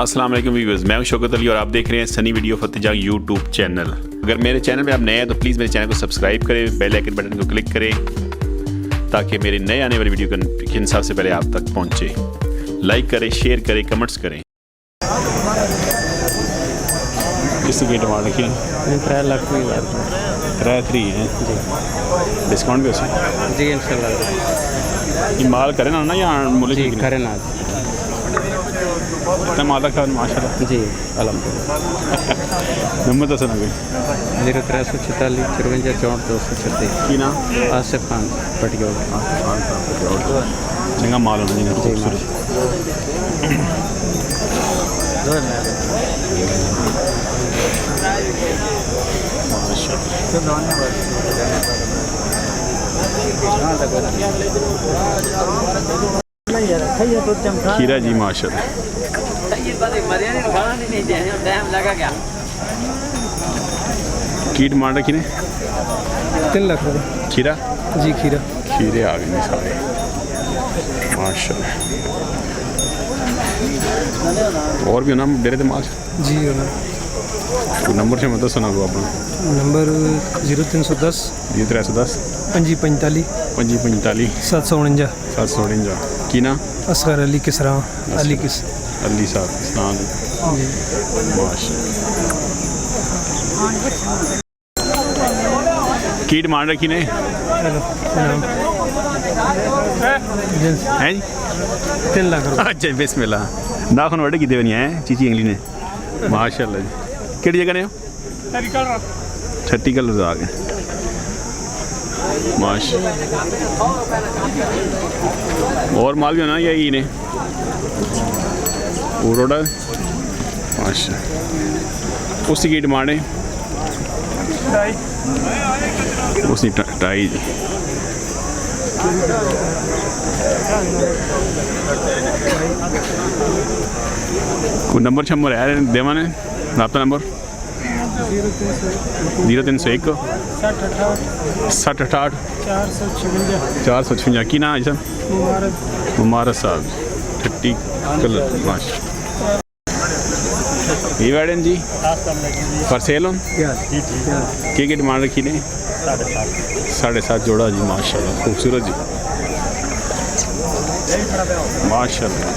अस्सलाम वालेकुम व्यूअर्स, मैं हूं शौकत अली और आप देख रहे हैं Sunny video Fateh Jang YouTube channel. अगर मेरे चैनल पे आप नए हैं तो प्लीज़ मेरे चैनल को सब्सक्राइब करें, बेल आइकन बटन को क्लिक करें ताकि मेरे नए आने वाली वीडियो का सबसे पहले आप तक पहुंचे। लाइक करें, शेयर करें, कमेंट्स करें। किसी टमाटर की 3 लाख थ्री हैं जी डिस्काउंट भी उसे जी इंशाल्लाह ये माल करें ना या मुल्क जी करें ना इतना माल रखा माशाल्लाह जी अल्हम्दुलिल्लाह। नंबर तो सुना कोई 0346 54 64 236 की ना आसिफ खान पटियाला चंगा माल होना जी खूबसूरत। खीरा जी माशाल्लाह। की टमाटर की ने 3 लाख खीरा जी खीरा खीरे आ गए सारे माशाल्लाह। और भी ना डेरे ते माल जी नंबर से मतलब सुना को अपना नंबर 0310 310 55 45 749 749 की ना असगर अली किसरा अली किस अली साहब इस्लाम जी माशाल्लाह। की टमाटर की ने हेलो हैं जी 3 लाख अच्छा बिस्मिल्लाह नाखून वड्डे कीते बनी हैं चीची इंगली ने माशाल्लाह जी। केड़ी जगह ने हो छत्ती कलर आ गए माशाल्लाह। और माल भी होना यही ने पूरोड़ा माशाल्लाह। उसकी की डिमांड है उसकी 2.5 जी। कोई नंबर शंबर है देवा ने रबता नंबर 0301 60 68 456 की ना जी सर मुबारक साहब ठट्टी कलर माशा ये वाड़न जी फॉर सेल ऑन की डिमांड रखी ने 7.5 जोड़ा जी माशाल्लाह खूबसूरत जी माशाल्लाह।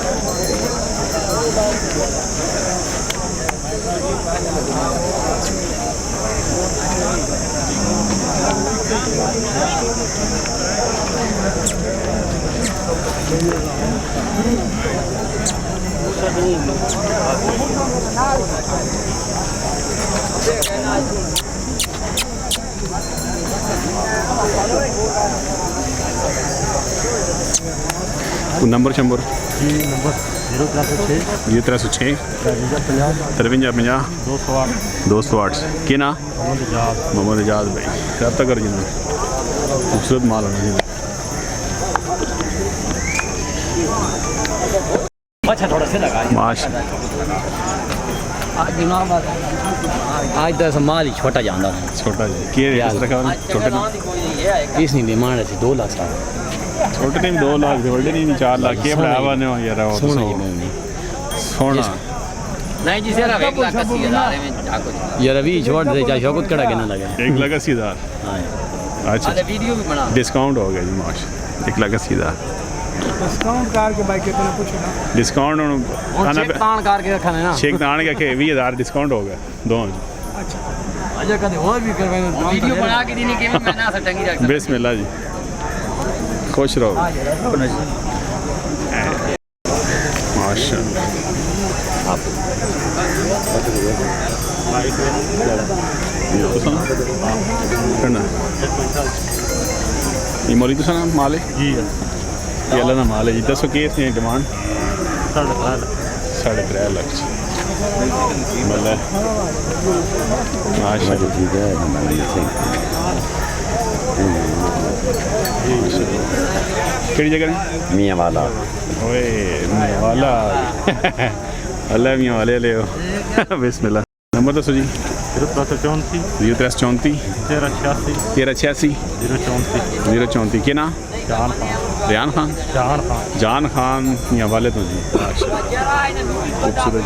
नंबर शंबर जी नंबर 0306 53 50 208 के ना मोहम्मद इजाज भाई रब्ता कर जी खूबसूरत माल होना जी आज तो माल ही छोटा जाता है छोटा जी के छोटे इस नहीं डिमांड है 2 लाख छोटे नहीं 2 लाख बड़े नहीं 4 लाख के बढ़ावा ने यार सोना सोना नहीं जी सर 1,80,000 में जाको यार अभी छोड़ दे चाहे शौकत कड़ा के ना लगे 1,80,000 हां अच्छा वीडियो भी बना डिस्काउंट हो गया जी माश 1,80,000 डिस्काउंट कार के बाइक कितना पूछो ना डिस्काउंट खाना चेक तान करके रखा है ना शेख दान के 20,000 डिस्काउंट हो गया दोनों अच्छा अजय कदे और भी करवाए वीडियो बना के देने के मैं ना सटंगी रख सकता बिस्मिल्लाह जी खुश रहो माशाल्लाह। ये मोली तो सना माल है जी ये अल्लाह ना माल है जी 10 केस ने डिमांड 3.5 लाख मतलब माशाल्लाह केड़ी जगह मियां वाला ओए मियां वाला अल्लाह मियां वाले ले बिस्मिल्लाह। नंबर दसो जी 0334 0334 1386 1386 034 034 के ना चाल रियान खान जान खान जान खान या वाले तो जी खूबसूरत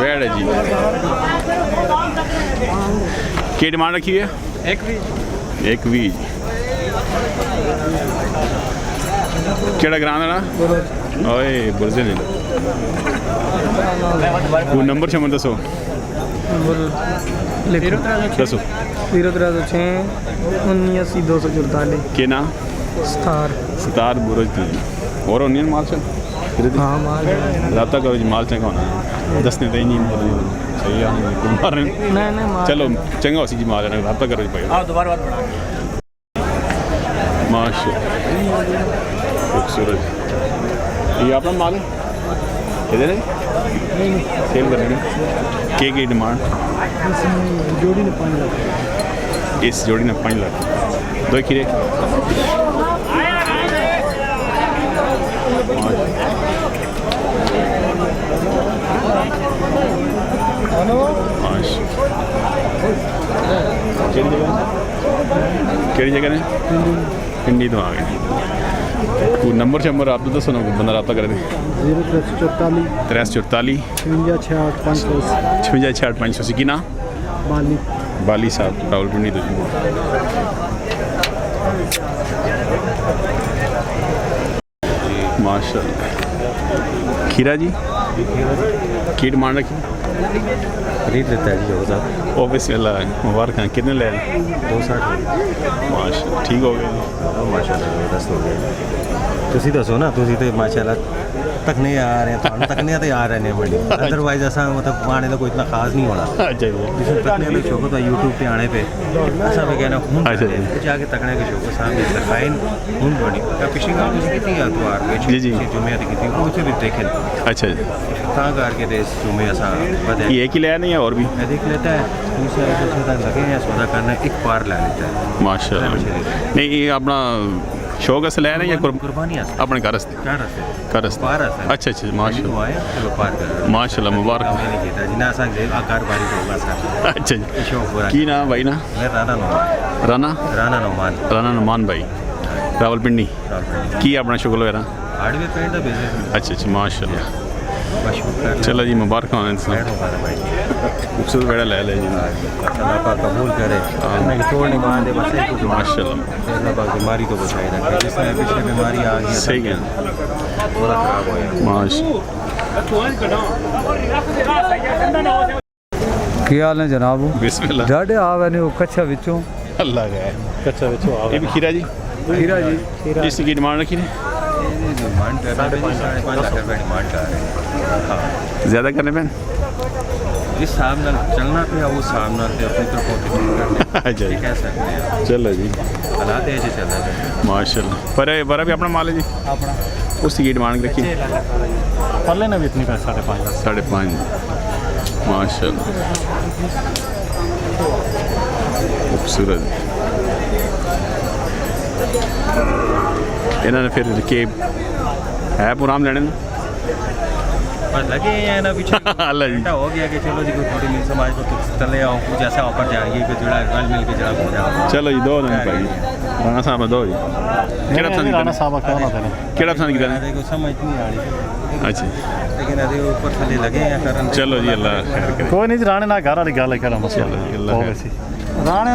वेड़ है जी की डिमांड रखी है एक भी केड़ा ग्रां देना ओए बुरजे ने कोई नंबर शमर दसो दसो 0306 79 के ना स्टार सितार बुरज थी और ओनियन माल चल हाँ माल राता करो जी माल चंगा होना दसने तो नहीं सही है मार नहीं माल चलो चंगा हो सी जी माल राता करो जी भाई माशाल्लाह खूबसूरत ये अपना माल है इधर है सेल करनी की डिमांड जोड़ी ने 5 लाख इस जोड़ी ने 5 लाख दो खीरे केड़ी जगह ने पिंडी तो आ गए कोई नंबर शंबर आप तो दसो ना बंदा रब्ता करे 0344 56 500 की ना बाली साहब रावलपिंडी तो माशाल्लाह खीरा जी की डिमांड रखी खरीद लेता है जी साहब ऑफिस वाला मुबारक हैं कितने ले 260 माशाल्लाह ठीक हो गया माशाल्लाह ज़बरदस्त हो गया तुसी दसो ना तुसी तो माशाल्लाह तक नहीं आ रहे हैं तो तकने तो आ रहे हैं मंडी अदरवाइज ऐसा मतलब आने का कोई इतना खास नहीं होना अच्छा जिसमें तकने के शौक होता है यूट्यूब पे आने पे ऐसा भी कहना खून कुछ आगे तकने के शौक सामने दिखाए खून बनी पिछली गाँव में कितनी अखबार में जी जुमे की थी वो भी देखे अच्छा जी कहाँ करके थे जुमे ऐसा बदे ये एक ही ले नहीं है और भी देख लेता है दूसरा तक लगे या सौदा करना एक बार ला लेता है माशाल्लाह नहीं ये अपना शौक से ले रहे हैं या कुर्बानी अपने घर से अच्छा अच्छा माशाल्लाह माशाल्लाह मुबारक अच्छा जी की ना भाई ना राना राना नुमान भाई रावलपिंडी की अपना शुक्र हो अच्छा अच्छा माशाल्लाह चलो जी मुबारक हो खूबसूरत बेड़ा ले ले जी कबूल करे छोड़ नहीं मान दे बस माशाल्लाह बीमारी तो बचाए रखे जिसमें पिछले बीमारी आ गई सही है पूरा खराब हो गया ਕੀ ਹਾਲ ਨੇ ਜਨਾਬ बिस्मिल्लाह ਡਾਡੇ ਆਵੇ ਨੇ ਕੱਚਾ ਵਿੱਚੋਂ अल्लाह का है कच्चा बच्चो ये भी खीरा जी हीरा जी इसकी डिमांड रखी ने डिमांड कर रहे हैं 5.5 लाख रुपए डिमांड कर रहे हैं ज़्यादा करने पे जिस हिसाब नाल चलना पे वो हिसाब नाल ते अपनी तरफ अच्छा जी कह सकते हैं चलो जी हालात ऐसे चल रहे हैं माशाल्लाह पर बरा भी अपना माल है जी ਆਪਣਾ उसकी डिमांड रखी ਪੱਲੇ ਨੇ ਵੀ ਇਤਨੀ ਪੈਸਾ 5.5 5.5 माशाल्लाह खूबसूरत इन्होंने फिर के है पुराम लेने बस लगे हैं ना पीछे अल्लाह जी हो गया कि चलो जी कोई थोड़ी मिल समाज को तो चले आओ कुछ ऐसा ऑफर जाएगी कि जुड़ा गल मिल के जरा हो जाओ चलो जी दो दिन भाई राणा साहब दो जी केड़ा पसंद ਰਾਣਾ ਸਾਹਿਬ ਕੌਣ ਹੋता है केड़ा पसंद किया देखो समझ नहीं आ रही अच्छा लेकिन अरे ऊपर थले लगे हैं करन चलो जी अल्लाह खैर करे ਕੋਈ ਨਹੀਂ ਰਾਣੇ ਨਾਲ ਘਰ ਵਾਲੀ ਗੱਲ ਹੈ ਕਰਾਂ ਮਸਲਾ चलो जी अल्लाह खैर ਰਾਣੇ